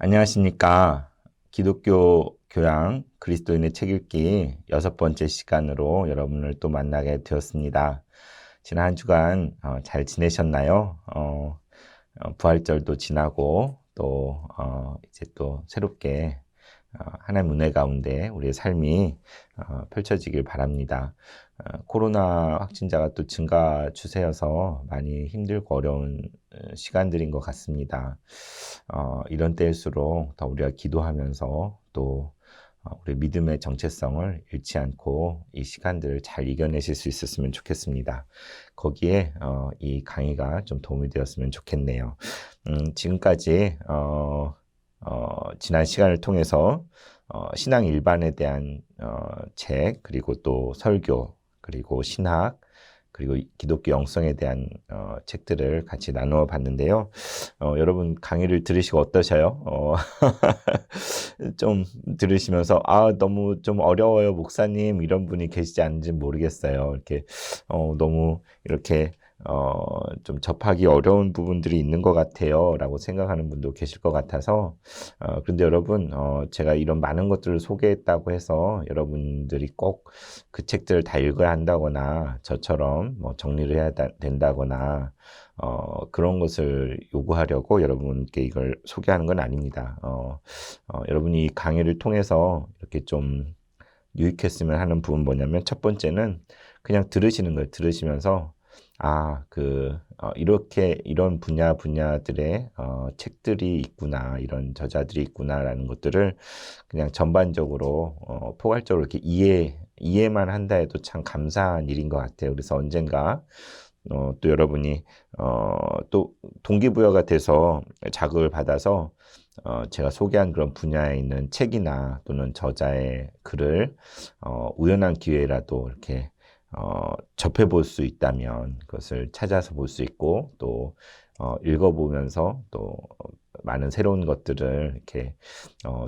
안녕하십니까. 기독교 교양 그리스도인의 책 읽기 6번째 시간으로 여러분을 또 만나게 되었습니다. 지난 한 주간 잘 지내셨나요? 부활절도 지나고 또 이제 또 새롭게 하나님 은혜 가운데 우리의 삶이 펼쳐지길 바랍니다. 코로나 확진자가 또 증가 추세여서 많이 힘들고 어려운 시간들인 것 같습니다. 이런 때일수록 더 우리가 기도하면서 또 우리 믿음의 정체성을 잃지 않고 이 시간들을 잘 이겨내실 수 있었으면 좋겠습니다. 거기에 이 강의가 좀 도움이 되었으면 좋겠네요. 지금까지 지난 시간을 통해서 신앙 일반에 대한 책, 그리고 또 설교, 그리고 신학, 그리고 기독교 영성에 대한 책들을 같이 나누어 봤는데요. 여러분 강의를 들으시고 어떠셔요? 좀 들으시면서 너무 좀 어려워요 목사님 이런 분이 계시지 않은지 모르겠어요. 이렇게 너무 이렇게 좀 접하기 어려운 부분들이 있는 것 같아요 라고 생각하는 분도 계실 것 같아서 그런데 여러분 제가 이런 많은 것들을 소개했다고 해서 여러분들이 꼭 그 책들을 다 읽어야 한다거나 저처럼 뭐 정리를 해야 된다거나 그런 것을 요구하려고 여러분께 이걸 소개하는 건 아닙니다. 여러분이 이 강의를 통해서 이렇게 좀 유익했으면 하는 부분 뭐냐면 첫 번째는 그냥 들으시는 거예요. 들으시면서 이렇게 이런 분야들의 책들이 있구나, 이런 저자들이 있구나라는 것들을 그냥 전반적으로 포괄적으로 이렇게 이해만 한다 해도 참 감사한 일인 것 같아요. 그래서 언젠가 또 여러분이 또 동기부여가 돼서 자극을 받아서 제가 소개한 그런 분야에 있는 책이나 또는 저자의 글을 우연한 기회라도 이렇게 접해볼 수 있다면 그것을 찾아서 볼 수 있고 또 읽어보면서 또 많은 새로운 것들을 이렇게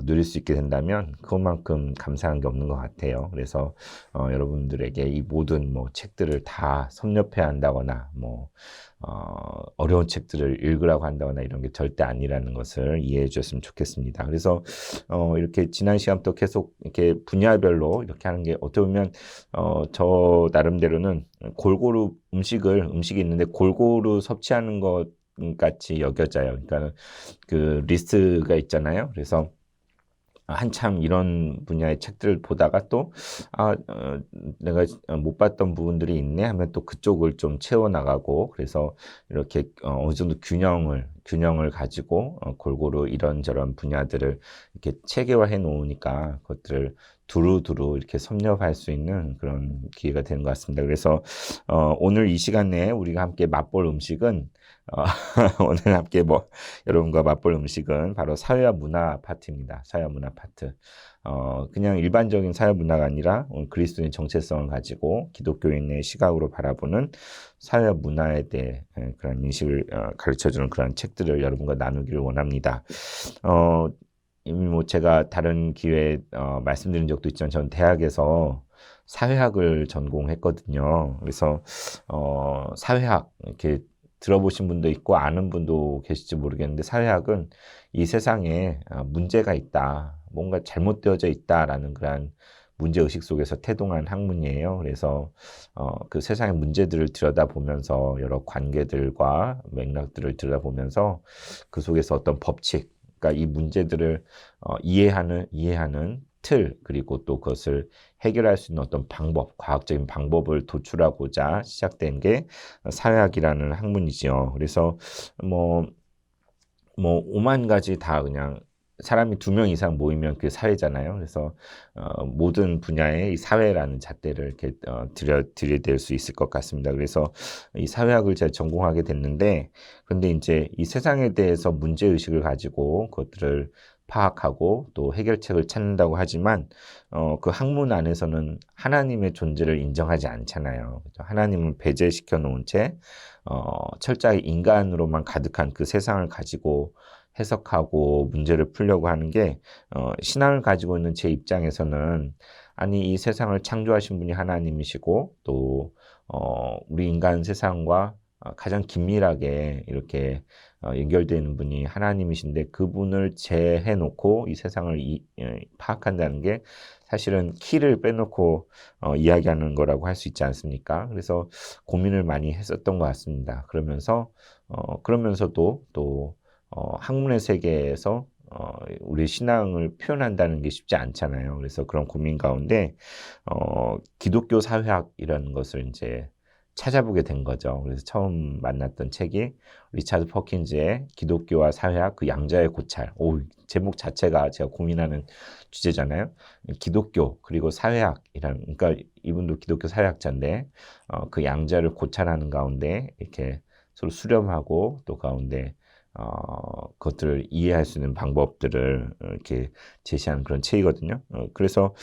누릴 수 있게 된다면 그것만큼 감사한 게 없는 것 같아요. 그래서 여러분들에게 이 모든 뭐 책들을 다 섭렵해야 한다거나 뭐 어려운 책들을 읽으라고 한다거나 이런 게 절대 아니라는 것을 이해해 주셨으면 좋겠습니다. 그래서 이렇게 지난 시간부터 계속 이렇게 분야별로 이렇게 하는 게 어떻게 보면 저 나름대로는 골고루 음식이 있는데 골고루 섭취하는 것 같이 여겨져요. 그러니까 그 리스트가 있잖아요. 그래서 한참 이런 분야의 책들을 보다가 또 내가 못 봤던 부분들이 있네 하면 또 그쪽을 좀 채워나가고 그래서 이렇게 어느 정도 균형을 가지고 골고루 이런저런 분야들을 이렇게 체계화해 놓으니까 그것들을 두루두루 이렇게 섭렵할 수 있는 그런 기회가 되는 것 같습니다. 그래서 오늘 이 시간에 우리가 함께 맛볼 음식은 오늘 함께 여러분과 맛볼 음식은 바로 사회와 문화 파트입니다. 사회와 문화 파트. 그냥 일반적인 사회 문화가 아니라 오늘 그리스도인 정체성을 가지고 기독교인의 시각으로 바라보는 사회와 문화에 대해 그런 인식을 가르쳐주는 그런 책들을 여러분과 나누기를 원합니다. 이미 뭐 제가 다른 기회에 말씀드린 적도 있지만 저는 대학에서 사회학을 전공했거든요. 그래서 사회학 이렇게 들어보신 분도 있고 아는 분도 계실지 모르겠는데 사회학은 이 세상에 문제가 있다, 뭔가 잘못되어져 있다라는 그런 문제의식 속에서 태동한 학문이에요. 그래서 그 세상의 문제들을 들여다보면서 여러 관계들과 맥락들을 들여다보면서 그 속에서 어떤 법칙, 그러니까 이 문제들을 이해하는 틀, 그리고 또 그것을 해결할 수 있는 어떤 방법, 과학적인 방법을 도출하고자 시작된 게 사회학이라는 학문이지요. 그래서 뭐 5만 가지 다 그냥 사람이 2명 이상 모이면 그게 사회잖아요. 그래서 모든 분야의 이 사회라는 잣대를 이렇게 들이댈 수 있을 것 같습니다. 그래서 이 사회학을 제가 전공하게 됐는데, 그런데 이제 이 세상에 대해서 문제 의식을 가지고 그것들을 파악하고 또 해결책을 찾는다고 하지만 그 학문 안에서는 하나님의 존재를 인정하지 않잖아요. 하나님은 배제시켜 놓은 채 철저하게 인간으로만 가득한 그 세상을 가지고 해석하고 문제를 풀려고 하는 게 신앙을 가지고 있는 제 입장에서는 아니 이 세상을 창조하신 분이 하나님이시고 또 우리 인간 세상과 가장 긴밀하게 이렇게 연결되는 분이 하나님이신데 그분을 제해 놓고 이 세상을 파악한다는 게 사실은 키를 빼놓고 이야기하는 거라고 할 수 있지 않습니까? 그래서 고민을 많이 했었던 것 같습니다. 그러면서도 또 학문의 세계에서 우리 신앙을 표현한다는 게 쉽지 않잖아요. 그래서 그런 고민 가운데 기독교 사회학이라는 것을 이제 찾아보게 된 거죠. 그래서 처음 만났던 책이 리차드 퍼킨즈의 기독교와 사회학 그 양자의 고찰. 제목 자체가 제가 고민하는 주제잖아요. 기독교 그리고 사회학이라는, 그러니까 이분도 기독교 사회학자인데 그 양자를 고찰하는 가운데 이렇게 서로 수렴하고 또 가운데 그것들을 이해할 수 있는 방법들을 이렇게 제시하는 그런 책이거든요. 그래서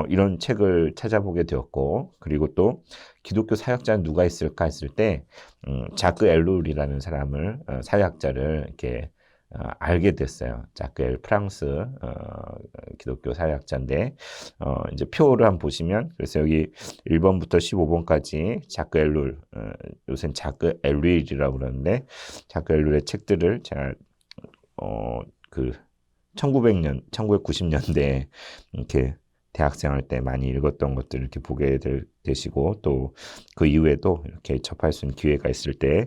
이런 책을 찾아보게 되었고, 그리고 또 기독교 사역자는 누가 있을까 했을 때 자크 엘룰이라는 사람을 사역자를 이렇게 알게 됐어요. 자크 엘 프랑스 기독교 사역자인데 이제 표를 한번 보시면, 그래서 여기 1번부터 15번까지 자크 엘룰, 요새는 자크 엘윌이라고 그러는데 자크 엘룰의 책들을 제가 그 1990년대 이렇게 대학생 할 때 많이 읽었던 것들을 이렇게 보게 되시고, 또 그 이후에도 이렇게 접할 수 있는 기회가 있을 때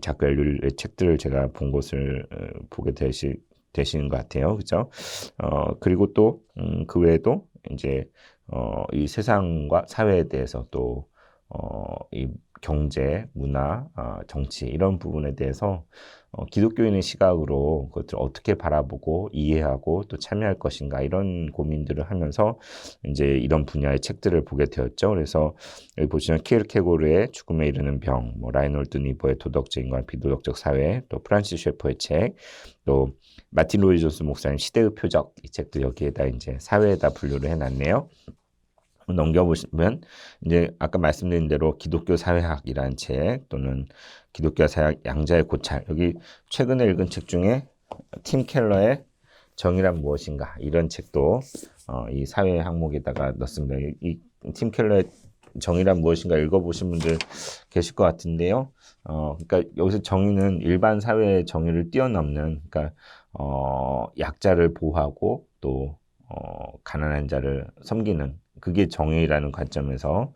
자크 엘룰의 책들을 제가 본 것을 보게 되시는 것 같아요. 그죠? 그리고 또 그 외에도 이제 이 세상과 사회에 대해서 또 이 경제, 문화, 정치 이런 부분에 대해서 기독교인의 시각으로 그것들을 어떻게 바라보고 이해하고 또 참여할 것인가, 이런 고민들을 하면서 이제 이런 분야의 책들을 보게 되었죠. 그래서 여기 보시면 키르케고르의 죽음에 이르는 병, 뭐 라이놀드 니버의 도덕적인과 비도덕적 사회, 또 프란시스 셰퍼의 책, 또 마틴 로이 존스 목사님 시대의 표적, 이 책도 여기에다 이제 사회에다 분류를 해놨네요. 넘겨보시면 이제 아까 말씀드린 대로 기독교 사회학이라는 책, 또는 기독교 사회학 양자의 고찰, 여기 최근에 읽은 책 중에 팀 켈러의 정의란 무엇인가, 이런 책도 이 사회 항목에다가 넣습니다. 이 팀 켈러의 정의란 무엇인가 읽어보신 분들 계실 것 같은데요. 그러니까 여기서 정의는 일반 사회의 정의를 뛰어넘는, 그러니까 약자를 보호하고 또 가난한 자를 섬기는, 그게 정의라는 관점에서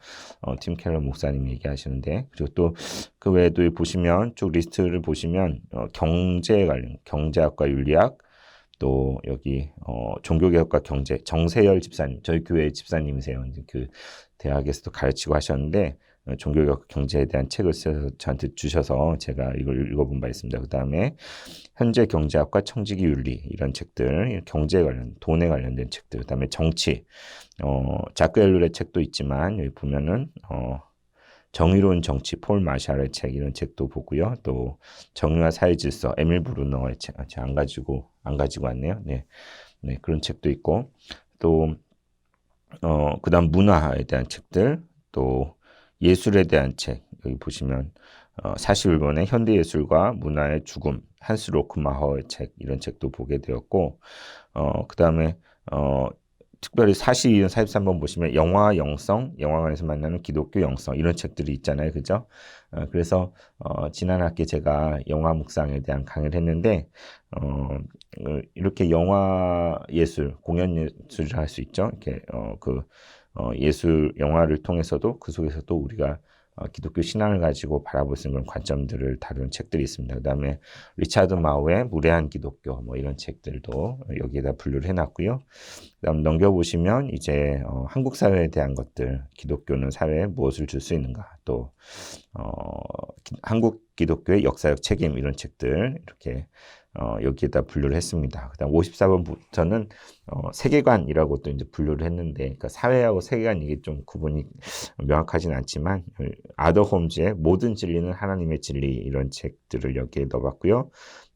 팀 켈러 목사님이 얘기하시는데, 그리고 또 그 외에도 보시면 쭉 리스트를 보시면 경제 관련, 경제학과 윤리학, 또 여기 종교개혁과 경제, 정세열 집사님, 저희 교회 집사님이세요. 이제 그 대학에서도 가르치고 하셨는데 종교개혁 경제에 대한 책을 써서 저한테 주셔서 제가 이걸 읽어본 바 있습니다. 그 다음에 현재 경제학과 청지기 윤리, 이런 책들, 경제 관련, 돈에 관련된 책들, 그 다음에 정치, 자크 엘룰의 책도 있지만 여기 보면은 정의로운 정치, 폴 마샬의 책, 이런 책도 보고요. 또 정의와 사회 질서, 에밀 브루너의 책, 제가 안 가지고 왔네요. 네, 그런 책도 있고, 또 그다음 문화에 대한 책들, 또 예술에 대한 책, 여기 보시면 41번의 현대예술과 문화의 죽음, 한스 로크마허의 책, 이런 책도 보게 되었고, 그 다음에 특별히 42번, 43번 보시면 영화 영성, 영화관에서 만나는 기독교 영성, 이런 책들이 있잖아요. 그죠? 그래서 지난 학기에 제가 영화 묵상에 대한 강의를 했는데 이렇게 영화 예술, 공연 예술을 할 수 있죠. 이렇게 예술 영화를 통해서도 그 속에서도 우리가 기독교 신앙을 가지고 바라볼 수 있는 관점들을 다루는 책들이 있습니다. 그 다음에 리차드 마우의 무례한 기독교, 뭐 이런 책들도 여기에다 분류를 해놨고요. 그 다음 넘겨보시면 이제 한국 사회에 대한 것들, 기독교는 사회에 무엇을 줄 수 있는가, 또 한국 기독교의 역사적 책임, 이런 책들 이렇게 여기에다 분류를 했습니다. 그 다음 54번부터는 세계관이라고 또 이제 분류를 했는데, 그러니까 사회하고 세계관, 이게 좀 구분이 명확하진 않지만 아더 홈즈의 모든 진리는 하나님의 진리, 이런 책들을 여기에 넣어봤고요.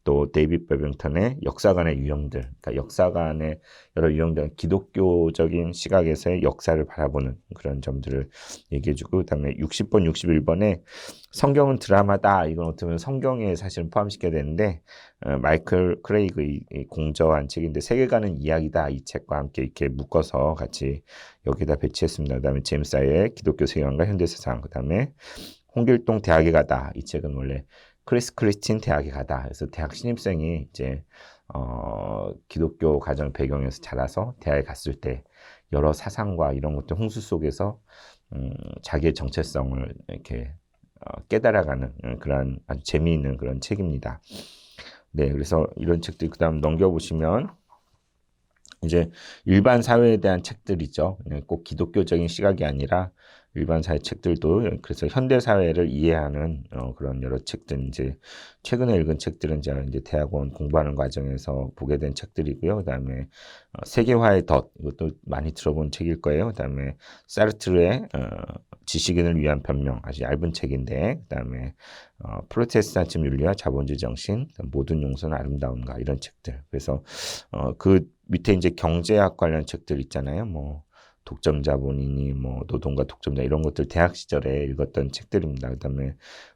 또 데이빗 베빙턴의 역사관의 유형들, 그러니까 역사관의 여러 유형들, 기독교적인 시각에서의 역사를 바라보는 그런 점들을 얘기해주고, 그 다음에 60번, 61번에 성경은 드라마다, 이건 어떻게 보면 성경에 사실은 포함시켜야 되는데 마이클 크레이그의 공저한 책인데 세계관은 이야기다, 이 책과 함께 이렇게 묶어서 같이 여기다 배치했습니다. 그 다음에 제임스 아이의 기독교 세계관과 현대세상, 그 다음에 홍길동 대학에 가다. 이 책은 원래 크리스 크리스틴 대학에 가다. 그래서 대학 신입생이 이제 기독교 가정 배경에서 자라서 대학에 갔을 때 여러 사상과 이런 것들 홍수 속에서 자기의 정체성을 이렇게 깨달아가는 그런 아주 재미있는 그런 책입니다. 네, 그래서 이런 책들 그다음 넘겨보시면 이제 일반 사회에 대한 책들이죠. 꼭 기독교적인 시각이 아니라 일반 사회 책들도 그래서 현대 사회를 이해하는 그런 여러 책들 이제 최근에 읽은 책들은 제가 이제 대학원 공부하는 과정에서 보게 된 책들이고요. 그다음에 세계화의 덫 이것도 많이 들어본 책일 거예요. 그다음에 사르트르의 지식인을 위한 변명 아주 얇은 책인데 그다음에 프로테스탄트 윤리와 자본주의 정신 모든 용서는 아름다운가 이런 책들 그래서 그 밑에 이제 경제학 관련 책들 있잖아요. 뭐 독점자본이니 뭐 노동과 독점자 이런 것들 대학 시절에 읽었던 책들입니다. 그다음에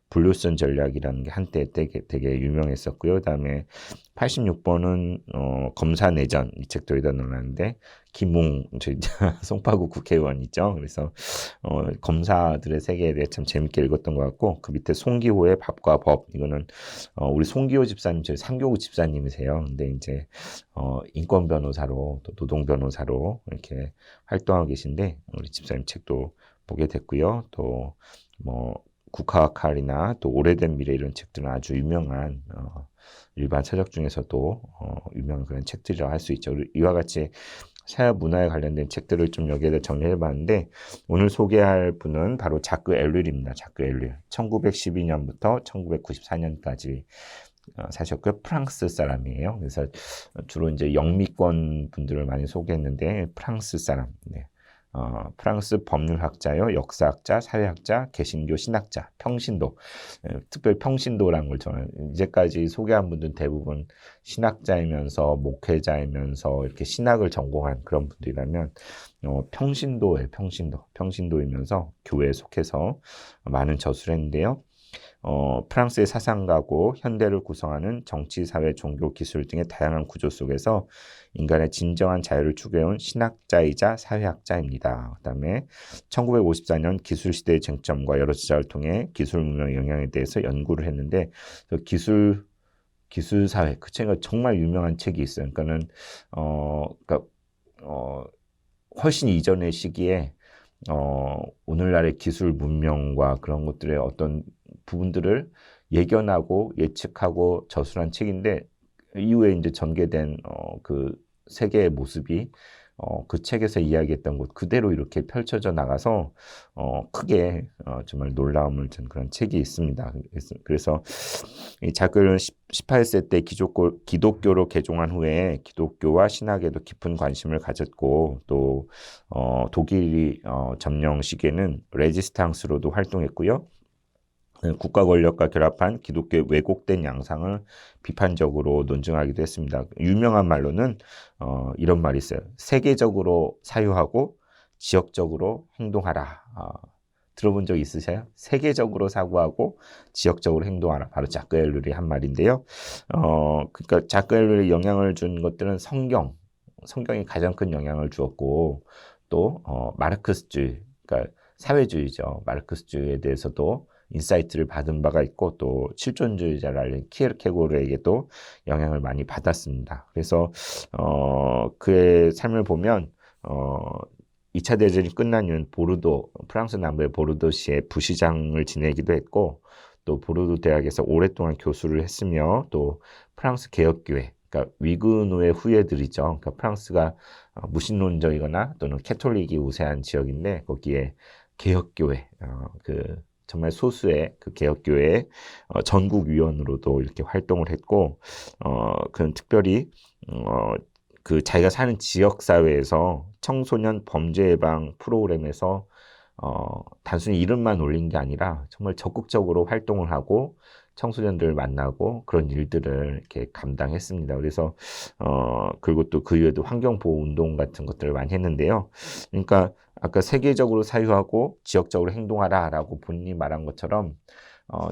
블루슨 전략이라는 게 한때 되게 유명했었고요. 그다음에 86번은 검사 내전 이 책도 여기다 넣어놨는데 김웅 저희 송파구 국회의원 있죠. 그래서 검사들의 세계에 대해 참 재밌게 읽었던 것 같고 그 밑에 송기호의 밥과 법 이거는 우리 송기호 집사님 저희 상교구 집사님이세요. 근데 이제 인권 변호사로 또 노동 변호사로 이렇게 활동하고 계신데 우리 집사님 책도 보게 됐고요. 또 뭐 국화와 칼이나 또 오래된 미래 이런 책들은 아주 유명한 일반 서적 중에서도 유명한 그런 책들이라고 할 수 있죠. 이와 같이 사회 문화에 관련된 책들을 좀 여기에다 정리해 봤는데 오늘 소개할 분은 바로 자크 엘릴입니다. 자크 엘릴. 1912년부터 1994년까지 사셨고요. 프랑스 사람이에요. 그래서 주로 이제 영미권 분들을 많이 소개했는데 프랑스 사람. 네. 프랑스 법률학자요, 역사학자, 사회학자, 개신교 신학자, 평신도. 특별히 평신도라는 걸 저는 이제까지 소개한 분들은 대부분 신학자이면서 목회자이면서 이렇게 신학을 전공한 그런 분들이라면 평신도예요, 평신도. 평신도이면서 교회에 속해서 많은 저술을 했는데요. 프랑스의 사상가고 현대를 구성하는 정치, 사회, 종교, 기술 등의 다양한 구조 속에서 인간의 진정한 자유를 추구해온 신학자이자 사회학자입니다. 그 다음에 1954년 기술시대의 쟁점과 여러 지자를 통해 기술 문명의 영향에 대해서 연구를 했는데 기술사회 그 책은 정말 유명한 책이 있어요. 그러니까는 그러니까 훨씬 이전의 시기에 오늘날의 기술 문명과 그런 것들의 어떤 부분들을 예견하고 예측하고 저술한 책인데 이후에 이제 전개된 그 세계의 모습이 그 책에서 이야기했던 것 그대로 이렇게 펼쳐져 나가서 크게 정말 놀라움을 준 그런 책이 있습니다. 그래서 이 자크는 18세 때 기독교로 개종한 후에 기독교와 신학에도 깊은 관심을 가졌고 또 독일이 점령 시기에는 레지스탕스로도 활동했고요. 국가 권력과 결합한 기독교의 왜곡된 양상을 비판적으로 논증하기도 했습니다. 유명한 말로는 이런 말이 있어요. 세계적으로 사유하고 지역적으로 행동하라. 들어본 적 있으세요? 세계적으로 사고하고 지역적으로 행동하라. 바로 자크 엘룰이 한 말인데요. 그러니까 자크 엘룰이 영향을 준 것들은 성경이 가장 큰 영향을 주었고 또 마르크스주의, 그러니까 사회주의죠. 마르크스주의에 대해서도 인사이트를 받은 바가 있고 또 실존주의자를 알린 키에르케고르에게도 영향을 많이 받았습니다. 그래서 그의 삶을 보면 2차 대전이 끝난 이후는 프랑스 남부의 보르도시의 부시장을 지내기도 했고 또 보르도 대학에서 오랫동안 교수를 했으며 또 프랑스 개혁교회 그러니까 위그노의 후예들이죠. 그러니까 프랑스가 무신론적이거나 또는 캐톨릭이 우세한 지역인데 거기에 개혁교회 정말 소수의 그 개혁교회의 전국위원으로도 이렇게 활동을 했고, 그는 특별히, 그 자기가 사는 지역사회에서 청소년 범죄 예방 프로그램에서, 단순히 이름만 올린 게 아니라 정말 적극적으로 활동을 하고 청소년들을 만나고 그런 일들을 이렇게 감당했습니다. 그래서, 그리고 또 그 이후에도 환경보호 운동 같은 것들을 많이 했는데요. 그러니까 아까 세계적으로 사유하고 지역적으로 행동하라라고 본인이 말한 것처럼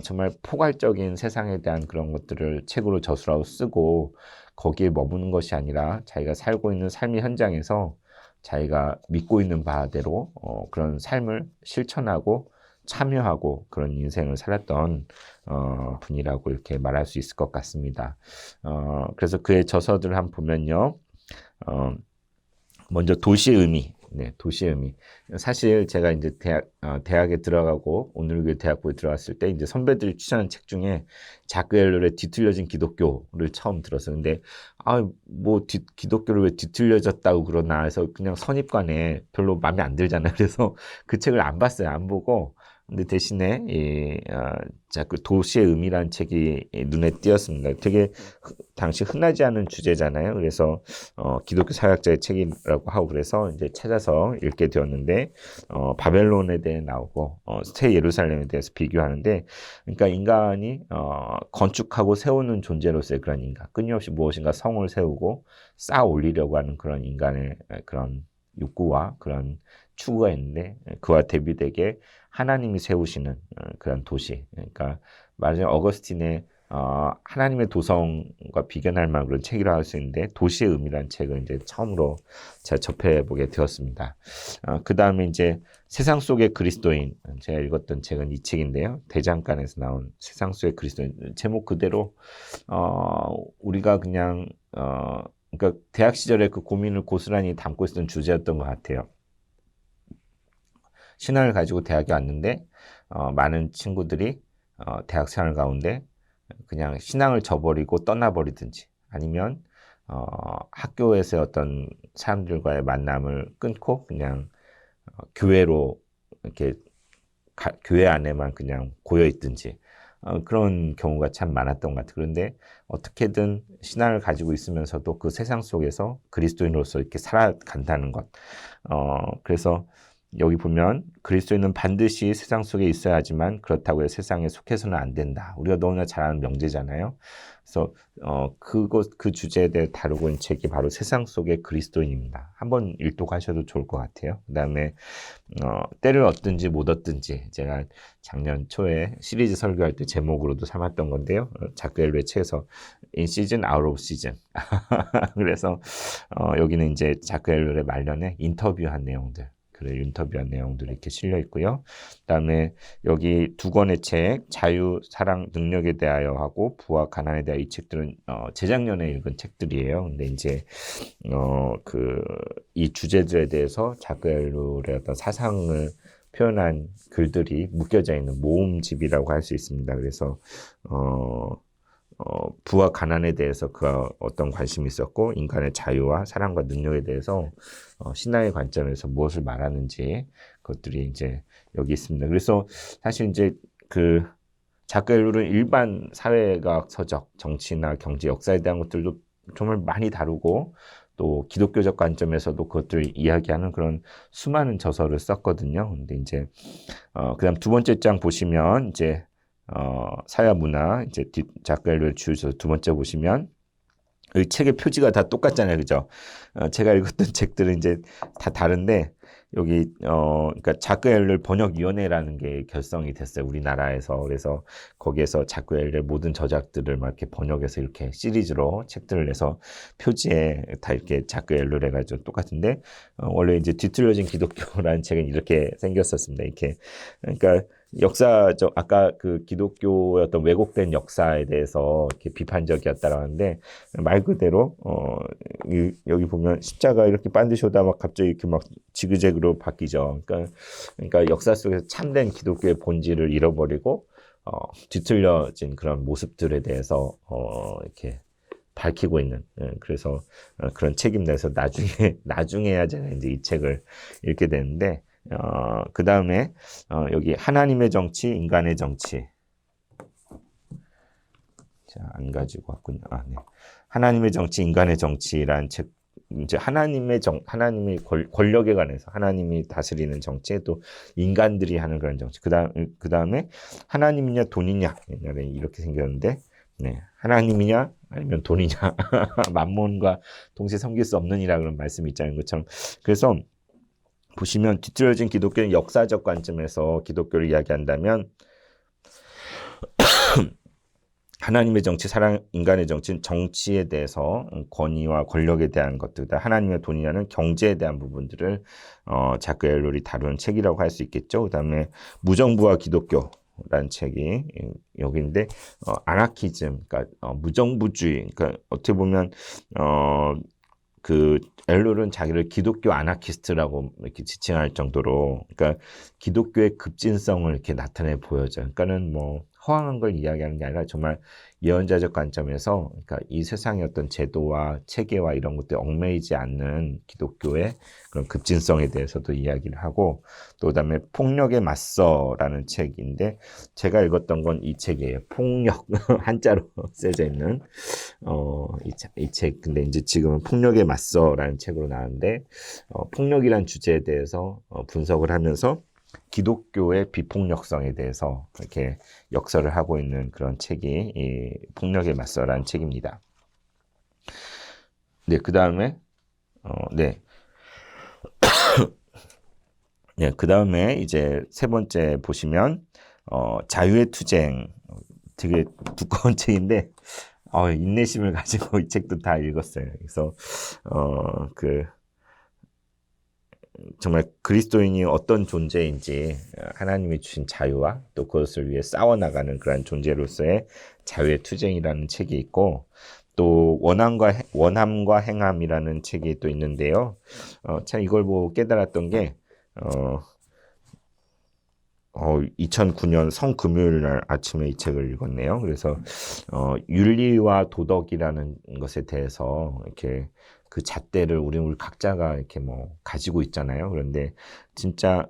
정말 포괄적인 세상에 대한 그런 것들을 책으로 저술하고 쓰고 거기에 머무는 것이 아니라 자기가 살고 있는 삶의 현장에서 자기가 믿고 있는 바대로 그런 삶을 실천하고 참여하고 그런 인생을 살았던 분이라고 이렇게 말할 수 있을 것 같습니다. 그래서 그의 저서들을 한번 보면요. 먼저 도시의 의미. 네, 도시의 의미. 사실 제가 이제 대학에 들어가고 오늘교회 대학부에 들어갔을 때 이제 선배들이 추천한 책 중에 자크 앨런의 뒤틀려진 기독교를 처음 들었어요. 근데 뭐 기독교를 왜 뒤틀려졌다고 그러나 해서 그냥 선입관에 별로 마음에 안 들잖아요. 그래서 그 책을 안 봤어요. 안 보고. 근데 대신에 자크 도시의 의미라는 책이 눈에 띄었습니다. 되게 당시 흔하지 않은 주제잖아요. 그래서 기독교 사역자의 책이라고 하고 그래서 이제 찾아서 읽게 되었는데 바벨론에 대해 나오고 새 예루살렘에 대해서 비교하는데, 그러니까 인간이 건축하고 세우는 존재로서의 그런 인간, 끊임없이 무엇인가 성을 세우고 쌓아 올리려고 하는 그런 인간의 그런 욕구와 그런 추구가 있는데, 그와 대비되게 하나님이 세우시는 그런 도시, 그러니까 말하자면 어거스틴의 하나님의 도성과 비견할 만한 그런 책이라고 할 수 있는데, 도시의 의미라는 책을 이제 처음으로 제가 접해보게 되었습니다. 그 다음에 이제 세상 속의 그리스도인, 제가 읽었던 책은 이 책인데요. 대장간에서 나온 세상 속의 그리스도인, 제목 그대로 우리가 그냥 그러니까 대학 시절에 그 고민을 고스란히 담고 있었던 주제였던 것 같아요. 신앙을 가지고 대학에 왔는데 많은 친구들이 대학 생활 가운데 그냥 신앙을 저버리고 떠나버리든지, 아니면 학교에서 어떤 사람들과의 만남을 끊고 그냥 교회로 이렇게 교회 안에만 그냥 고여 있든지, 그런 경우가 참 많았던 것 같아요. 그런데 어떻게든 신앙을 가지고 있으면서도 그 세상 속에서 그리스도인으로서 이렇게 살아간다는 것. 그래서 여기 보면 그리스도인은 반드시 세상 속에 있어야 하지만 그렇다고 해서 세상에 속해서는 안 된다. 우리가 너무나 잘 아는 명제잖아요. 그래서 그 주제에 대해 다루고 있는 책이 바로 세상 속의 그리스도인입니다. 한번 일독하셔도 좋을 것 같아요. 그 다음에 때를 얻든지 못 얻든지, 제가 작년 초에 시리즈 설교할 때 제목으로도 삼았던 건데요. 자크 앨런의 책에서 In Season, Out of Season. 그래서 여기는 이제 자크 앨런의 말년에 인터뷰한 내용들, 인터뷰한 내용들이 이렇게 실려 있고요. 그다음에 여기 두 권의 책, 자유, 사랑, 능력에 대하여 하고 부와 가난에 대한, 이 책들은 재작년에 읽은 책들이에요. 근데 이제 이 주제들에 대해서 자크 앨런의 어떤 사상을 표현한 글들이 묶여져 있는 모음집이라고 할 수 있습니다. 그래서 부와 가난에 대해서 그가 어떤 관심이 있었고, 인간의 자유와 사랑과 능력에 대해서 신앙의 관점에서 무엇을 말하는지, 그것들이 이제 여기 있습니다. 그래서 사실 이제 그 자크 앨런은 일반 사회학 서적, 정치나 경제, 역사에 대한 것들도 정말 많이 다루고, 또 기독교적 관점에서도 그것들을 이야기하는 그런 수많은 저서를 썼거든요. 근데 이제 그다음 두 번째 장 보시면 이제 사회 문화, 이제 자크 앨런의 주서 두 번째 보시면 이 책의 표지가 다 똑같잖아요, 그죠? 제가 읽었던 책들은 이제 다 다른데, 여기 그러니까 자크 앨런 번역위원회라는 게 결성이 됐어요, 우리나라에서. 그래서 거기에서 자크 앨런 모든 저작들을 막 이렇게 번역해서 이렇게 시리즈로 책들을 내서 표지에 다 이렇게 자크 앨런 해가지고 똑같은데, 원래 이제 뒤틀려진 기독교라는 책은 이렇게 생겼었습니다. 이렇게, 그러니까 역사적, 아까 그 기독교의 어떤 왜곡된 역사에 대해서 이렇게 비판적이었다라고 하는데, 말 그대로 여기 보면 십자가 이렇게 반드시 오다 막 갑자기 이렇게 막 지그재그로 바뀌죠. 그러니까 역사 속에서 참된 기독교의 본질을 잃어버리고 뒤틀려진 그런 모습들에 대해서 이렇게 밝히고 있는, 그래서 그런 책임내서 나중에야 제가 이제 이 책을 읽게 되는데, 그 다음에 여기 하나님의 정치, 인간의 정치. 자, 안 가지고 왔군요. 네. 하나님의 정치, 인간의 정치라는 책. 이제 하나님이 권력에 관해서, 하나님이 다스리는 정치, 또 인간들이 하는 그런 정치. 그 다음에 하나님이냐 돈이냐, 옛날에 이렇게 생겼는데, 네, 하나님이냐 아니면 돈이냐, 만몬과 동시에 섬길 수 없느니라 그런 말씀이 있잖아요, 것처럼. 그래서 보시면 뒤틀려진 기독교는 역사적 관점에서 기독교를 이야기한다면 하나님의 정치, 사람, 인간의 정치는 정치에 대해서 권위와 권력에 대한 것들, 하나님의 돈이라는 경제에 대한 부분들을 자크 엘룰이 다루는 책이라고 할 수 있겠죠. 그다음에 무정부와 기독교라는 책이 여기인데 아나키즘, 그러니까 무정부주의, 그러니까 어떻게 보면 그 엘룰은 자기를 기독교 아나키스트라고 이렇게 지칭할 정도로, 그러니까 기독교의 급진성을 이렇게 나타내 보여져. 그러니까는 뭐 허황한 걸 이야기하는 게 아니라 정말 예언자적 관점에서, 그러니까 이 세상의 어떤 제도와 체계와 이런 것들에 얽매이지 않는 기독교의 그런 급진성에 대해서도 이야기를 하고, 또 그다음에 폭력에 맞서라는 책인데 제가 읽었던 건 이 책이에요. 폭력 한자로 쓰여져 있는 이 책. 근데 이제 지금은 폭력에 맞서라는 책으로 나왔는데 폭력이란 주제에 대해서 분석을 하면서 기독교의 비폭력성에 대해서 이렇게 역설을 하고 있는 그런 책이 이 폭력에 맞서라는 책입니다. 네, 그 다음에 네, 네, 그 다음에 이제 세 번째 보시면 자유의 투쟁. 되게 두꺼운 책인데 인내심을 가지고 이 책도 다 읽었어요. 그래서 그 정말 그리스도인이 어떤 존재인지, 하나님이 주신 자유와 또 그것을 위해 싸워나가는 그런 존재로서의 자유의 투쟁이라는 책이 있고, 또 원함과 행함이라는 책이 또 있는데요. 참 이걸 보고 깨달았던 게 2009년 성금요일 날 아침에 이 책을 읽었네요. 그래서 윤리와 도덕이라는 것에 대해서 이렇게 그 잣대를 우리 각자가 이렇게 뭐 가지고 있잖아요. 그런데 진짜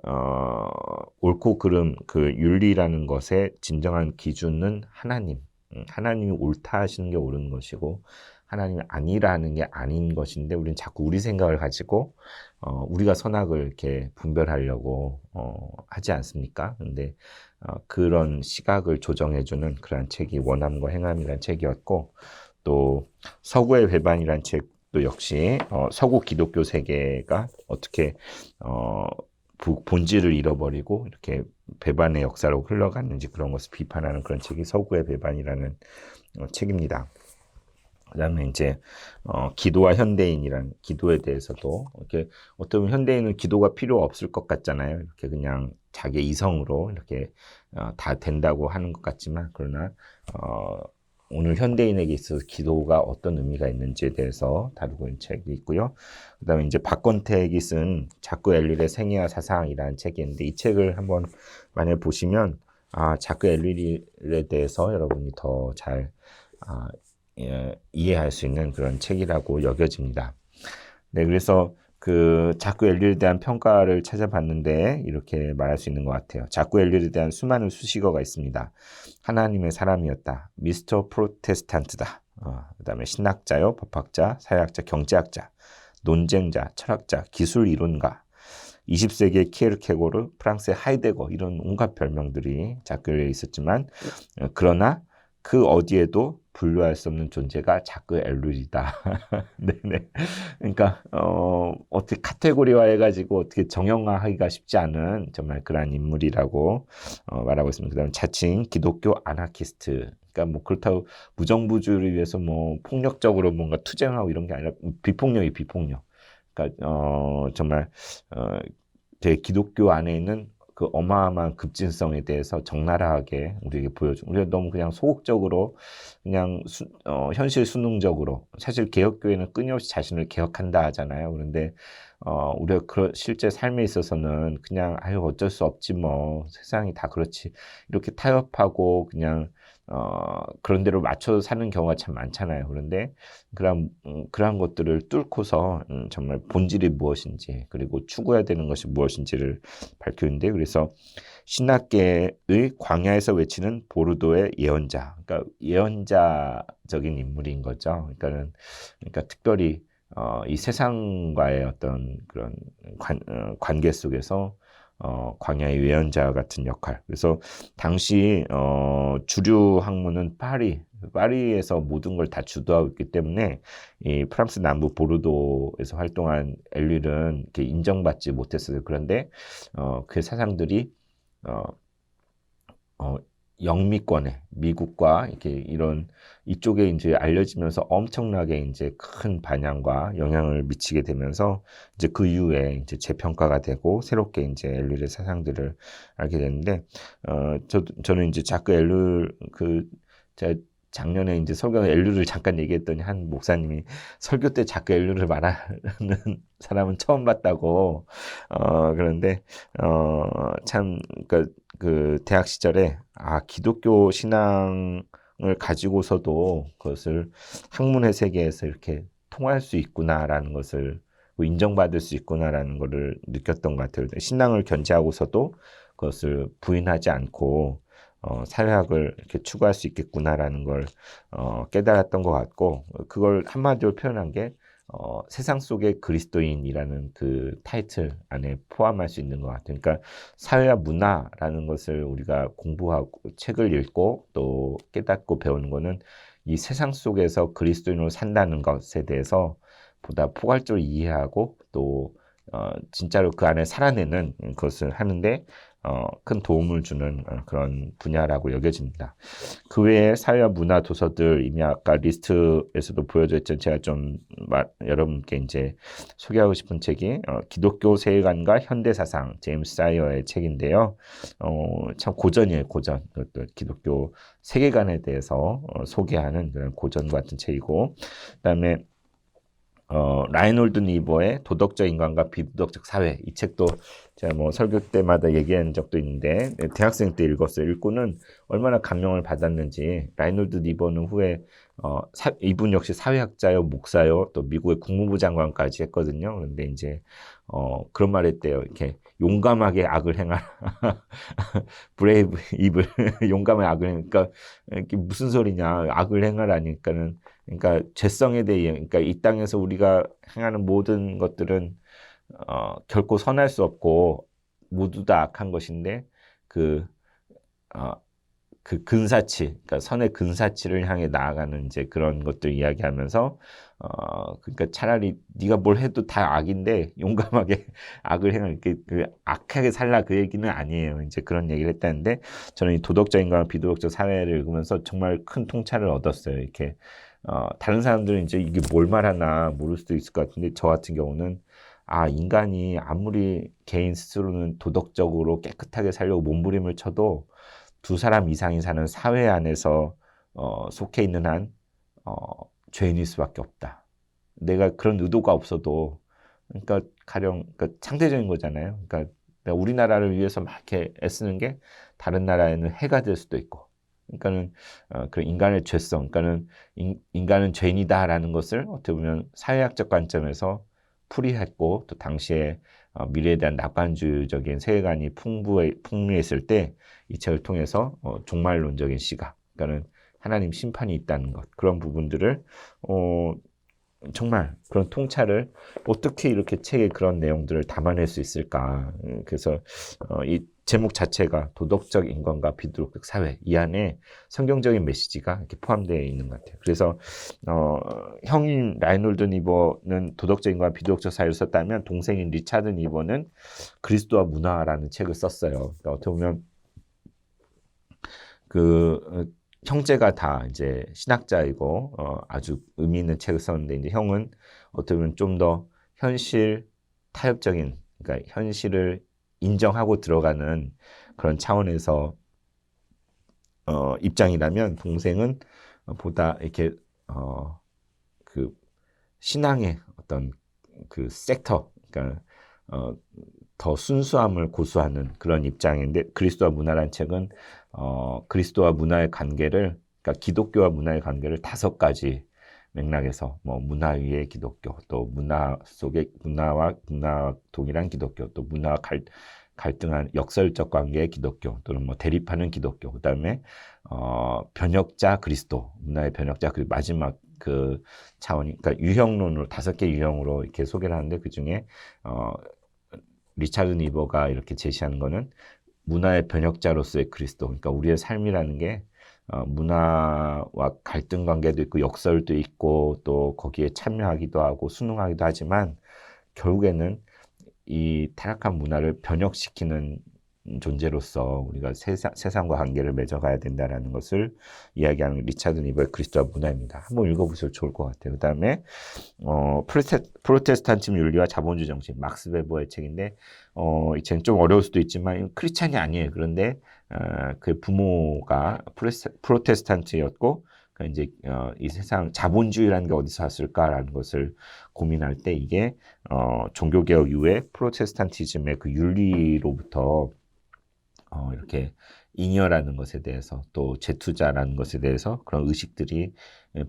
옳고 그름, 그 윤리라는 것의 진정한 기준은 하나님. 하나님이 옳다 하시는 게 옳은 것이고 하나님이 아니라는 게 아닌 것인데, 우리는 자꾸 우리 생각을 가지고 우리가 선악을 이렇게 분별하려고 하지 않습니까? 근데 그런 시각을 조정해주는 그런 책이 원함과 행함이라는 책이었고, 또 서구의 배반이라는 책도 역시 서구 기독교 세계가 어떻게 본질을 잃어버리고 이렇게 배반의 역사로 흘러갔는지 그런 것을 비판하는 그런 책이 서구의 배반이라는 책입니다. 그 다음에 이제 기도와 현대인이란, 기도에 대해서도 이렇게 어떻게 보면 현대인은 기도가 필요 없을 것 같잖아요. 이렇게 그냥 자기 이성으로 이렇게 다 된다고 하는 것 같지만, 그러나 오늘 현대인에게 있어서 기도가 어떤 의미가 있는지에 대해서 다루고 있는 책이 있고요. 그 다음에 이제 박건택이 쓴 자크 엘릴의 생애와 사상이라는 책이 있는데, 이 책을 한번 만약에 보시면 자크 엘릴에 대해서 여러분이 더 잘 이해할 수 있는 그런 책이라고 여겨집니다. 네, 그래서 그 자크 엘릴에 대한 평가를 찾아봤는데 이렇게 말할 수 있는 것 같아요. 자크 엘릴에 대한 수많은 수식어가 있습니다. 하나님의 사람이었다. 미스터 프로테스탄트다. 그다음에 신학자요, 법학자, 사회학자, 경제학자, 논쟁자, 철학자, 기술 이론가, 20세기의 키에르케고르, 프랑스의 하이데거, 이런 온갖 별명들이 자크 엘릴에 있었지만, 그러나 그 어디에도 분류할 수 없는 존재가 자크 엘룰이다. 네네. 그러니까 어떻게 카테고리화 해가지고 어떻게 정형화하기가 쉽지 않은 정말 그러한 인물이라고 말하고 있습니다. 그다음에 자칭 기독교 아나키스트. 그러니까 뭐 그렇다고 무정부주의를 위해서 뭐 폭력적으로 뭔가 투쟁하고 이런 게 아니라 비폭력. 그러니까 정말 되게 기독교 안에 있는 그 어마어마한 급진성에 대해서 적나라하게 우리에게 보여줘. 우리가 너무 그냥 소극적으로 그냥 현실 순응적으로, 사실 개혁교회는 끊임없이 자신을 개혁한다 하잖아요. 그런데 우리가 실제 삶에 있어서는 그냥 어쩔 수 없지 뭐, 세상이 다 그렇지, 이렇게 타협하고 그냥 그런 대로 맞춰서 사는 경우가 참 많잖아요. 그런데 그러한 것들을 뚫고서 정말 본질이 무엇인지, 그리고 추구해야 되는 것이 무엇인지를 밝히는데, 그래서 신학계의 광야에서 외치는 보르도의 예언자, 그러니까 예언자적인 인물인 거죠. 그러니까 특별히 이 세상과의 어떤 그런 관계 속에서 광야의 예언자 같은 역할. 그래서 당시 주류 학문은 파리에서 모든 걸 다 주도하고 있기 때문에 이 프랑스 남부 보르도에서 활동한 엘릴은 이렇게 인정받지 못했어요. 그런데 그 사상들이 영미권에 미국과 이렇게 이런 이쪽에 이제 알려지면서 엄청나게 이제 큰 반향과 영향을 미치게 되면서 이제 그 이후에 이제 재평가가 되고 새롭게 이제 엘룰의 사상들을 알게 됐는데 저는 이제 자꾸 엘룰 제가 작년에 이제 설교 엘룰을 잠깐 얘기했더니 한 목사님이 설교 때 자꾸 엘룰을 말하는 사람은 처음 봤다고 그런데 참 그러니까 그 대학 시절에 기독교 신앙을 가지고서도 그것을 학문의 세계에서 이렇게 통할 수 있구나라는 것을 인정받을 수 있구나라는 것을 느꼈던 것 같아요. 신앙을 견지하고서도 그것을 부인하지 않고 사회학을 이렇게 추구할 수 있겠구나라는 걸 깨달았던 것 같고 그걸 한마디로 표현한 게 세상 속의 그리스도인이라는 그 타이틀 안에 포함할 수 있는 것 같아요. 그러니까 사회와 문화라는 것을 우리가 공부하고 책을 읽고 또 깨닫고 배우는 것은 이 세상 속에서 그리스도인으로 산다는 것에 대해서 보다 포괄적으로 이해하고 또 진짜로 그 안에 살아내는 것을 하는데 큰 도움을 주는 그런 분야라고 여겨집니다. 그 외에 사회와 문화 도서들 이미 아까 리스트에서도 보여져 있던 제가 좀 여러분께 이제 소개하고 싶은 책이 기독교 세계관과 현대 사상 제임스 사이어의 책인데요. 참 고전이에요, 고전. 그것도 기독교 세계관에 대해서 소개하는 그런 고전 같은 책이고, 그다음에 라이놀드 니버의 도덕적 인간과 비도덕적 사회 이 책도 제가 뭐 설교 때마다 얘기한 적도 있는데 대학생 때 읽었어요. 읽고는 얼마나 감명을 받았는지. 라이놀드 니버는 후에 이분 역시 사회학자요, 목사요, 또 미국의 국무부 장관까지 했거든요. 그런데 이제 그런 말 했대요. 이렇게 용감하게 악을 행하라. 브레이브 이블 용감하게 악을 그러니까 이게 무슨 소리냐? 악을 행하라니까는 그러니까 죄성에 대해 그러니까 이 땅에서 우리가 행하는 모든 것들은 결코 선할 수 없고 모두 다 악한 것인데 그 어, 그 근사치, 그러니까 선의 근사치를 향해 나아가는 이제 그런 것들 이야기하면서 그러니까 차라리 네가 뭘 해도 다 악인데 용감하게 악을 행할 그 악하게 살라 그 얘기는 아니에요. 이제 그런 얘기를 했다는데 저는 이 도덕적 인간과 비도덕적 사회를 읽으면서 정말 큰 통찰을 얻었어요. 이렇게 다른 사람들은 이제 이게 뭘 말하나 모를 수도 있을 것 같은데 저 같은 경우는 인간이 아무리 개인 스스로는 도덕적으로 깨끗하게 살려고 몸부림을 쳐도 두 사람 이상이 사는 사회 안에서 속해 있는 한 죄인일 수밖에 없다. 내가 그런 의도가 없어도 그러니까 가령 그러니까 상대적인 거잖아요. 그러니까 우리나라를 위해서 막 이렇게 애쓰는 게 다른 나라에는 해가 될 수도 있고. 그러니까는 그 인간의 죄성, 그러니까는 인간은 죄인이다라는 것을 어떻게 보면 사회학적 관점에서 풀이했고 또 당시에 미래에 대한 낙관주의적인 세계관이 풍부했을 때 이 책을 통해서 종말론적인 시각, 그러니까는 하나님 심판이 있다는 것 그런 부분들을 정말 그런 통찰을 어떻게 이렇게 책에 그런 내용들을 담아낼 수 있을까? 그래서 이 제목 자체가 도덕적 인간과 비도덕적 사회 이 안에 성경적인 메시지가 이렇게 포함되어 있는 것 같아요. 그래서 형인 라이놀드 니버는 도덕적 인간과 비도덕적 사회를 썼다면 동생인 리차드 니버는 그리스도와 문화라는 책을 썼어요. 그러니까 어떻게 보면 형제가 다 이제 신학자이고 아주 의미 있는 책을 썼는데 이제 형은 어떻게 보면 좀 더 현실 타협적인 그러니까 현실을 인정하고 들어가는 그런 차원에서 입장이라면 동생은 보다 이렇게 그 신앙의 어떤 그 섹터 그러니까 더 순수함을 고수하는 그런 입장인데 그리스도와 문화란 책은 그리스도와 문화의 관계를 그러니까 기독교와 문화의 관계를 5가지 맥락에서 뭐 문화 위의 기독교 또 문화 속의 문화와 동일한 기독교 또 문화와 갈등한 역설적 관계의 기독교 또는 뭐 대립하는 기독교 그다음에 변혁자 그리스도 문화의 변혁자 그리고 마지막 그 차원이 그러니까 유형론으로 5개 유형으로 이렇게 소개를 하는데 그 중에 리차드 니버가 이렇게 제시하는 거는 문화의 변혁자로서의 그리스도 그러니까 우리의 삶이라는 게 문화와 갈등 관계도 있고 역설도 있고 또 거기에 참여하기도 하고 순응하기도 하지만 결국에는 이 타락한 문화를 변혁시키는 존재로서 우리가 세상과 관계를 맺어가야 된다라는 것을 이야기하는 리차드 니버의 그리스도와 문화입니다. 한번 읽어보셔도 좋을 것 같아요. 그 다음에 프로테스탄tism 윤리와 자본주의 정신, 막스 베버의 책인데 이 책은 좀 어려울 수도 있지만 크리스찬이 아니에요. 그런데 그 부모가 프로테스탄트였고 이제 이 세상 자본주의라는 게 어디서 왔을까라는 것을 고민할 때 이게 종교개혁 이후에 프로테스탄티즘의 그 윤리로부터 이렇게 잉여라는 것에 대해서 또 재투자라는 것에 대해서 그런 의식들이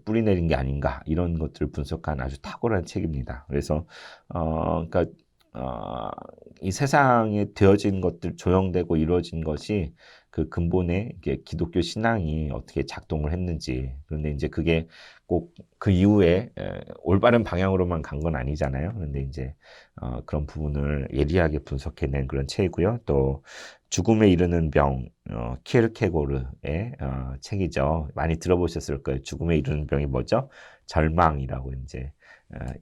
뿌리내린 게 아닌가 이런 것들을 분석한 아주 탁월한 책입니다. 그래서 그러니까 이 세상에 되어진 것들 조형되고 이루어진 것이 그 근본에 이게 기독교 신앙이 어떻게 작동을 했는지. 그런데 이제 그게 꼭 그 이후에 올바른 방향으로만 간 건 아니잖아요. 그런데 이제 그런 부분을 예리하게 분석해낸 그런 책이고요. 또 죽음에 이르는 병, 키르케고르의 책이죠. 많이 들어보셨을 거예요. 죽음에 이르는 병이 뭐죠? 절망이라고 이제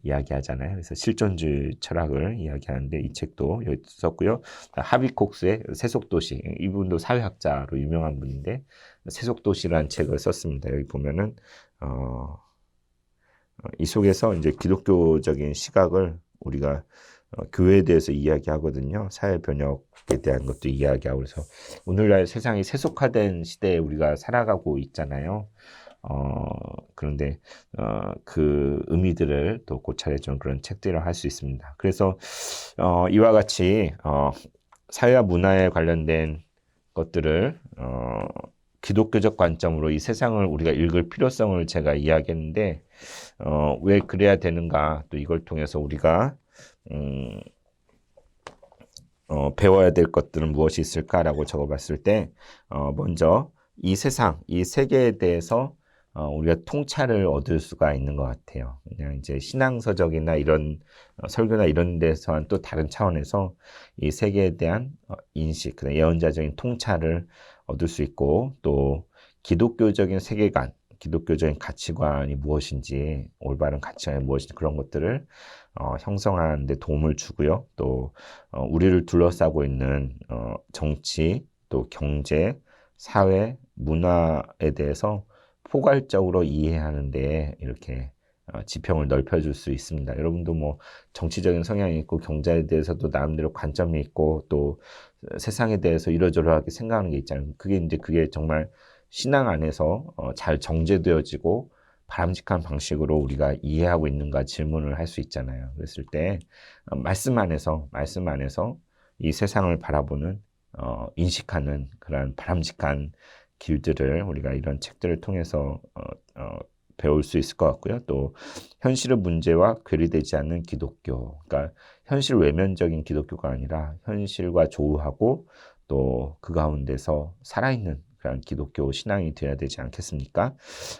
이야기하잖아요. 그래서 실존주의 철학을 이야기하는데 이 책도 여기 썼고요. 하비콕스의 세속도시, 이분도 사회학자로 유명한 분인데 세속도시라는 책을 썼습니다. 여기 보면은 이 속에서 이제 기독교적인 시각을 우리가 교회에 대해서 이야기하거든요. 사회 변혁에 대한 것도 이야기하고 그래서 오늘날 세상이 세속화된 시대에 우리가 살아가고 있잖아요. 그런데 그 의미들을 또 고찰해주는 그런 책들을 할 수 있습니다. 그래서 이와 같이 사회와 문화에 관련된 것들을 기독교적 관점으로 이 세상을 우리가 읽을 필요성을 제가 이야기했는데 왜 그래야 되는가 또 이걸 통해서 우리가 배워야 될 것들은 무엇이 있을까라고 적어봤을 때 먼저 이 세상, 이 세계에 대해서 우리가 통찰을 얻을 수가 있는 것 같아요. 그냥 이제 신앙서적이나 이런 설교나 이런 데서는 또 다른 차원에서 이 세계에 대한 인식, 예언자적인 통찰을 얻을 수 있고 또 기독교적인 세계관, 기독교적인 가치관이 무엇인지, 올바른 가치관이 무엇인지 그런 것들을 형성하는 데 도움을 주고요. 또 우리를 둘러싸고 있는 정치, 또 경제, 사회, 문화에 대해서 포괄적으로 이해하는데 이렇게 지평을 넓혀줄 수 있습니다. 여러분도 뭐 정치적인 성향이 있고 경제에 대해서도 나름대로 관점이 있고 또 세상에 대해서 이러저러하게 생각하는 게 있잖아요. 그게 정말 신앙 안에서 잘 정제되어지고 바람직한 방식으로 우리가 이해하고 있는가 질문을 할 수 있잖아요. 그랬을 때 말씀 안에서 이 세상을 바라보는 인식하는 그런 바람직한 길들을 우리가 이런 책들을 통해서 배울 수 있을 것 같고요. 또 현실의 문제와 괴리되지 않는 기독교, 그러니까 현실 외면적인 기독교가 아니라 현실과 조우하고 또 그 가운데서 살아있는 그런 기독교 신앙이 되어야 되지 않겠습니까?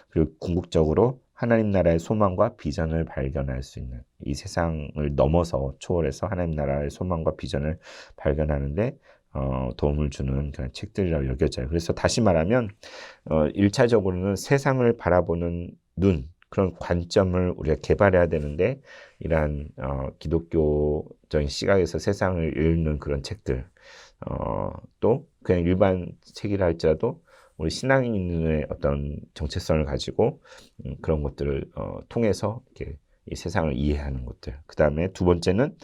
그리고 궁극적으로 하나님 나라의 소망과 비전을 발견할 수 있는 이 세상을 넘어서 초월해서 하나님 나라의 소망과 비전을 발견하는데 도움을 주는 그런 책들이라고 여겨져요. 그래서 다시 말하면 1차적으로는 세상을 바라보는 눈, 그런 관점을 우리가 개발해야 되는데 이러한 기독교적인 시각에서 세상을 읽는 그런 책들 또 그냥 일반 책이라 할지라도 우리 신앙인의 어떤 정체성을 가지고 그런 것들을 통해서 이렇게 이 세상을 이해하는 것들. 그 다음에 두 번째는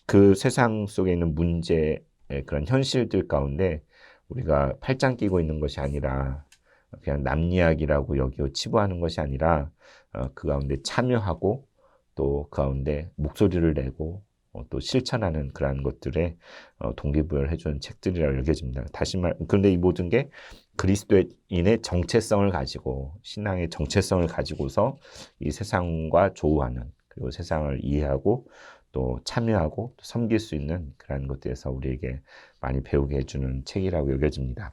그 세상 속에 있는 문제의 그런 현실들 가운데 우리가 팔짱 끼고 있는 것이 아니라 그냥 남 이야기라고 여기고 치부하는 것이 아니라 그 가운데 참여하고 또 그 가운데 목소리를 내고 또 실천하는 그러한 것들에 동기부여를 해주는 책들이라고 여겨집니다. 그런데 이 모든 게 그리스도인의 정체성을 가지고 신앙의 정체성을 가지고서 이 세상과 조우하는 그리고 세상을 이해하고 또 참여하고 또 섬길 수 있는 그런 것들에서 우리에게 많이 배우게 해주는 책이라고 여겨집니다.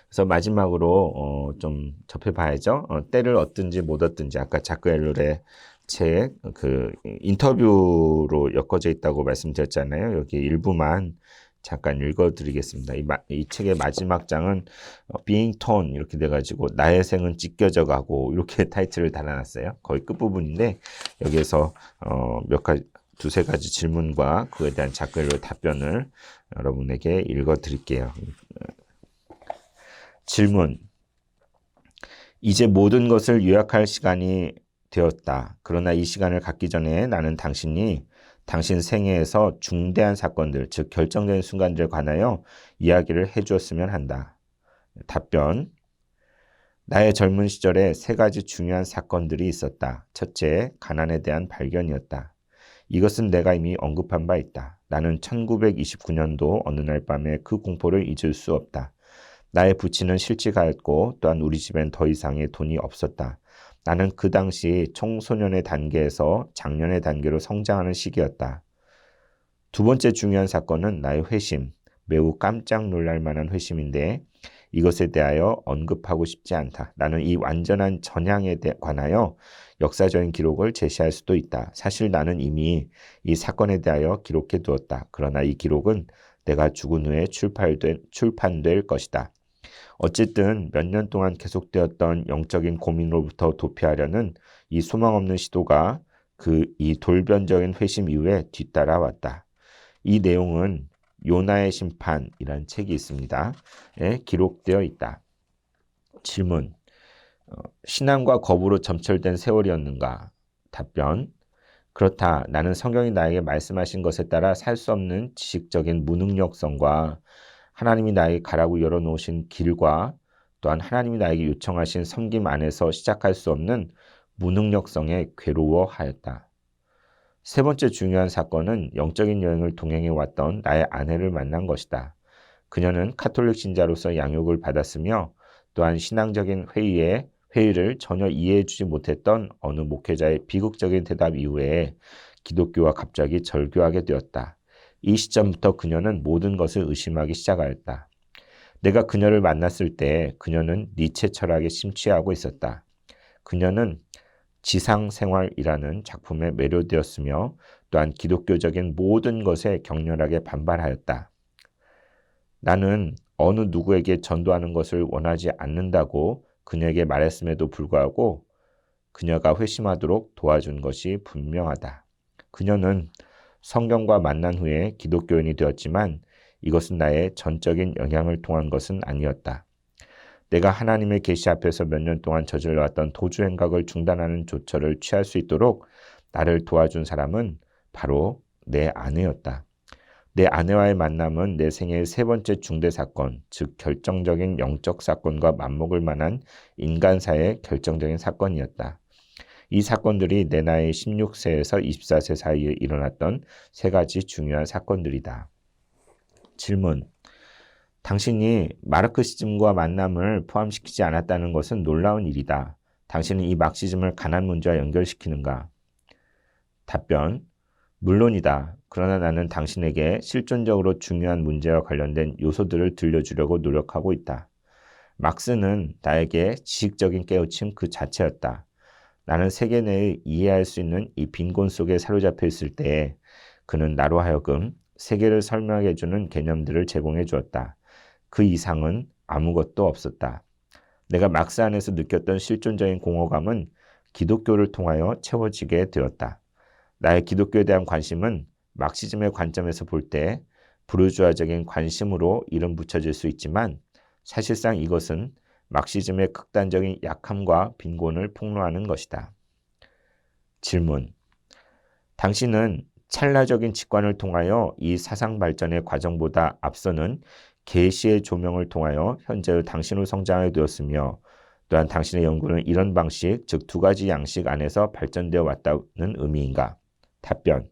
그래서 마지막으로 좀 접해봐야죠. 때를 얻든지 못 얻든지 아까 자크 엘룰의 책 그 인터뷰로 엮어져 있다고 말씀드렸잖아요. 여기 일부만 잠깐 읽어드리겠습니다. 이 책의 마지막 장은 Being Torn 이렇게 돼가지고 나의 생은 찢겨져 가고 이렇게 타이틀을 달아놨어요. 거의 끝부분인데 여기에서 몇 가지 두세 가지 질문과 그에 대한 작별로 답변을 여러분에게 읽어 드릴게요. 질문. 이제 모든 것을 요약할 시간이 되었다. 그러나 이 시간을 갖기 전에 나는 당신이 당신 생애에서 중대한 사건들, 즉 결정적인 순간들에 관하여 이야기를 해주었으면 한다. 답변. 나의 젊은 시절에 세 가지 중요한 사건들이 있었다. 첫째, 가난에 대한 발견이었다. 이것은 내가 이미 언급한 바 있다. 나는 1929년도 어느 날 밤에 그 공포를 잊을 수 없다. 나의 부친은 실직하였고 또한 우리 집엔 더 이상의 돈이 없었다. 나는 그 당시 청소년의 단계에서 장년의 단계로 성장하는 시기였다. 두 번째 중요한 사건은 나의 회심, 매우 깜짝 놀랄 만한 회심인데 이것에 대하여 언급하고 싶지 않다. 나는 이 완전한 전향에 관하여 역사적인 기록을 제시할 수도 있다. 사실 나는 이미 이 사건에 대하여 기록해 두었다. 그러나 이 기록은 내가 죽은 후에 출판될 것이다. 어쨌든 몇 년 동안 계속되었던 영적인 고민으로부터 도피하려는 이 소망 없는 시도가 이 돌변적인 회심 이후에 뒤따라왔다. 이 내용은 요나의 심판이라는 책이 있습니다. 기록되어 있다. 질문. 신앙과 거부로 점철된 세월이었는가? 답변. 그렇다. 나는 성경이 나에게 말씀하신 것에 따라 살 수 없는 지식적인 무능력성과 하나님이 나에게 가라고 열어놓으신 길과 또한 하나님이 나에게 요청하신 섬김 안에서 시작할 수 없는 무능력성에 괴로워하였다. 세 번째 중요한 사건은 영적인 여행을 동행해 왔던 나의 아내를 만난 것이다. 그녀는 카톨릭 신자로서 양육을 받았으며 또한 신앙적인 회의를 전혀 이해해주지 못했던 어느 목회자의 비극적인 대답 이후에 기독교와 갑자기 절교하게 되었다. 이 시점부터 그녀는 모든 것을 의심하기 시작하였다. 내가 그녀를 만났을 때 그녀는 니체 철학에 심취하고 있었다. 그녀는 지상생활이라는 작품에 매료되었으며 또한 기독교적인 모든 것에 격렬하게 반발하였다. 나는 어느 누구에게 전도하는 것을 원하지 않는다고 그녀에게 말했음에도 불구하고 그녀가 회심하도록 도와준 것이 분명하다. 그녀는 성경과 만난 후에 기독교인이 되었지만 이것은 나의 전적인 영향을 통한 것은 아니었다. 내가 하나님의 계시 앞에서 몇 년 동안 저질러왔던 도주 행각을 중단하는 조처를 취할 수 있도록 나를 도와준 사람은 바로 내 아내였다. 내 아내와의 만남은 내 생애의 세 번째 중대 사건, 즉 결정적인 영적 사건과 맞먹을 만한 인간사의 결정적인 사건이었다. 이 사건들이 내 나이 16세에서 24세 사이에 일어났던 세 가지 중요한 사건들이다. 질문. 당신이 마르크시즘과 만남을 포함시키지 않았다는 것은 놀라운 일이다. 당신은 이 막시즘을 가난 문제와 연결시키는가? 답변. 물론이다. 그러나 나는 당신에게 실존적으로 중요한 문제와 관련된 요소들을 들려주려고 노력하고 있다. 막스는 나에게 지식적인 깨우침 그 자체였다. 나는 세계 내에 이해할 수 있는 이 빈곤 속에 사로잡혀 있을 때 그는 나로 하여금 세계를 설명해주는 개념들을 제공해 주었다. 그 이상은 아무것도 없었다. 내가 막스 안에서 느꼈던 실존적인 공허감은 기독교를 통하여 채워지게 되었다. 나의 기독교에 대한 관심은 막시즘의 관점에서 볼 때 부르주아적인 관심으로 이름 붙여질 수 있지만 사실상 이것은 막시즘의 극단적인 약함과 빈곤을 폭로하는 것이다. 질문. 당신은 찰나적인 직관을 통하여 이 사상 발전의 과정보다 앞서는 계시의 조명을 통하여 현재의 당신으로 성장하게 되었으며 또한 당신의 연구는 이런 방식, 즉 두 가지 양식 안에서 발전되어 왔다는 의미인가? 답변.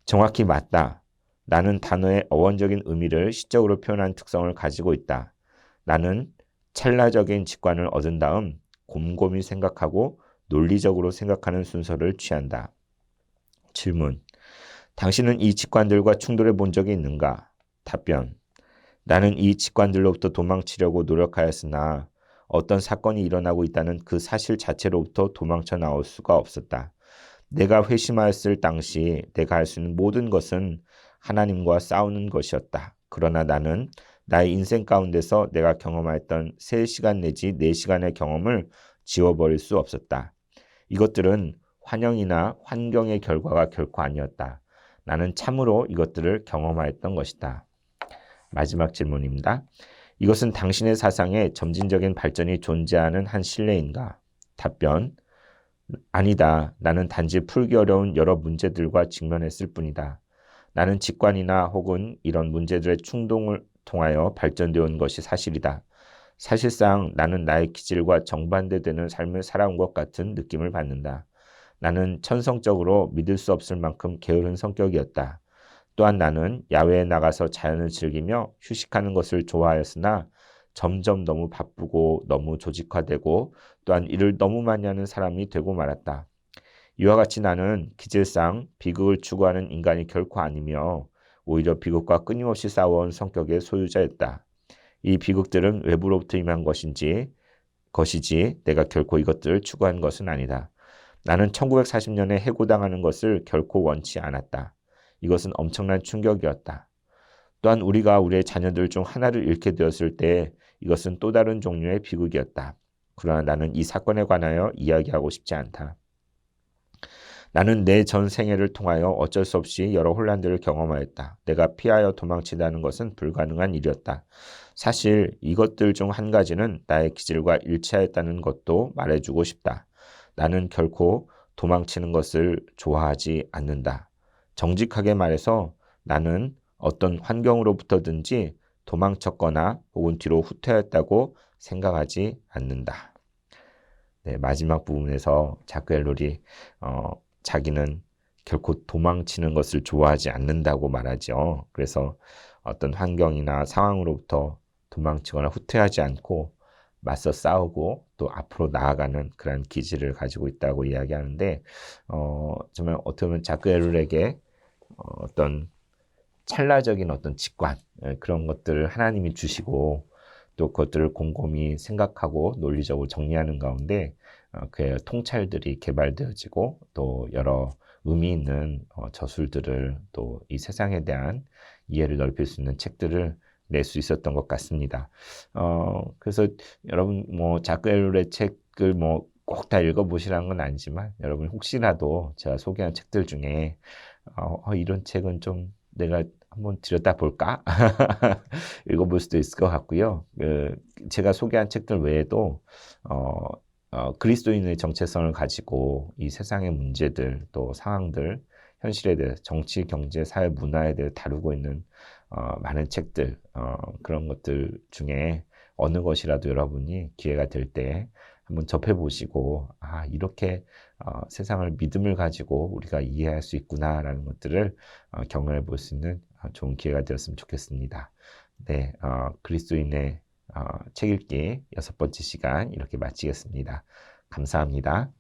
정확히 맞다. 나는 단어의 어원적인 의미를 시적으로 표현한 특성을 가지고 있다. 나는 찰나적인 직관을 얻은 다음 곰곰이 생각하고 논리적으로 생각하는 순서를 취한다. 질문. 당신은 이 직관들과 충돌해 본 적이 있는가? 답변. 나는 이 직관들로부터 도망치려고 노력하였으나 어떤 사건이 일어나고 있다는 그 사실 자체로부터 도망쳐 나올 수가 없었다. 내가 회심하였을 당시 내가 할 수 있는 모든 것은 하나님과 싸우는 것이었다. 그러나 나는 나의 인생 가운데서 내가 경험하였던 3시간 내지 4시간의 경험을 지워버릴 수 없었다. 이것들은 환영이나 환경의 결과가 결코 아니었다. 나는 참으로 이것들을 경험하였던 것이다. 마지막 질문입니다. 이것은 당신의 사상에 점진적인 발전이 존재하는 한 신뢰인가? 답변. 아니다. 나는 단지 풀기 어려운 여러 문제들과 직면했을 뿐이다. 나는 직관이나 혹은 이런 문제들의 충동을 통하여 발전되어 온 것이 사실이다. 사실상 나는 나의 기질과 정반대되는 삶을 살아온 것 같은 느낌을 받는다. 나는 천성적으로 믿을 수 없을 만큼 게으른 성격이었다. 또한 나는 야외에 나가서 자연을 즐기며 휴식하는 것을 좋아하였으나 점점 너무 바쁘고 너무 조직화되고 또한 일을 너무 많이 하는 사람이 되고 말았다. 이와 같이 나는 기질상 비극을 추구하는 인간이 결코 아니며 오히려 비극과 끊임없이 싸워온 성격의 소유자였다. 이 비극들은 외부로부터 임한 것이지 내가 결코 이것들을 추구한 것은 아니다. 나는 1940년에 해고당하는 것을 결코 원치 않았다. 이것은 엄청난 충격이었다. 또한 우리가 우리의 자녀들 중 하나를 잃게 되었을 때 이것은 또 다른 종류의 비극이었다. 그러나 나는 이 사건에 관하여 이야기하고 싶지 않다. 나는 내 전 생애를 통하여 어쩔 수 없이 여러 혼란들을 경험하였다. 내가 피하여 도망치다는 것은 불가능한 일이었다. 사실 이것들 중 한 가지는 나의 기질과 일치하였다는 것도 말해주고 싶다. 나는 결코 도망치는 것을 좋아하지 않는다. 정직하게 말해서 나는 어떤 환경으로부터든지 도망쳤거나 혹은 뒤로 후퇴했다고 생각하지 않는다. 네, 마지막 부분에서 자크 엘롤이 자기는 결코 도망치는 것을 좋아하지 않는다고 말하죠. 그래서 어떤 환경이나 상황으로부터 도망치거나 후퇴하지 않고 맞서 싸우고 또 앞으로 나아가는 그런 기질을 가지고 있다고 이야기하는데 정말 어떻게 보면 자크 엘롤에게 어떤 찰나적인 어떤 직관 그런 것들을 하나님이 주시고 또 그것들을 곰곰이 생각하고 논리적으로 정리하는 가운데 그의 통찰들이 개발되어지고 또 여러 의미 있는 저술들을 또 이 세상에 대한 이해를 넓힐 수 있는 책들을 낼 수 있었던 것 같습니다. 그래서 여러분 뭐 자크 엘롤의 책을 뭐 꼭 다 읽어보시라는 건 아니지만 여러분 혹시라도 제가 소개한 책들 중에 이런 책은 좀 내가 한번 들여다볼까? 읽어볼 수도 있을 것 같고요. 제가 소개한 책들 외에도 그리스도인의 정체성을 가지고 이 세상의 문제들 또 상황들 현실에 대해 정치, 경제, 사회, 문화에 대해 다루고 있는 많은 책들 그런 것들 중에 어느 것이라도 여러분이 기회가 될 때 한번 접해보시고 이렇게 세상을 믿음을 가지고 우리가 이해할 수 있구나라는 것들을 경험해 볼 수 있는 좋은 기회가 되었으면 좋겠습니다. 네, 그리스도인의 책 읽기 6번째 시간 이렇게 마치겠습니다. 감사합니다.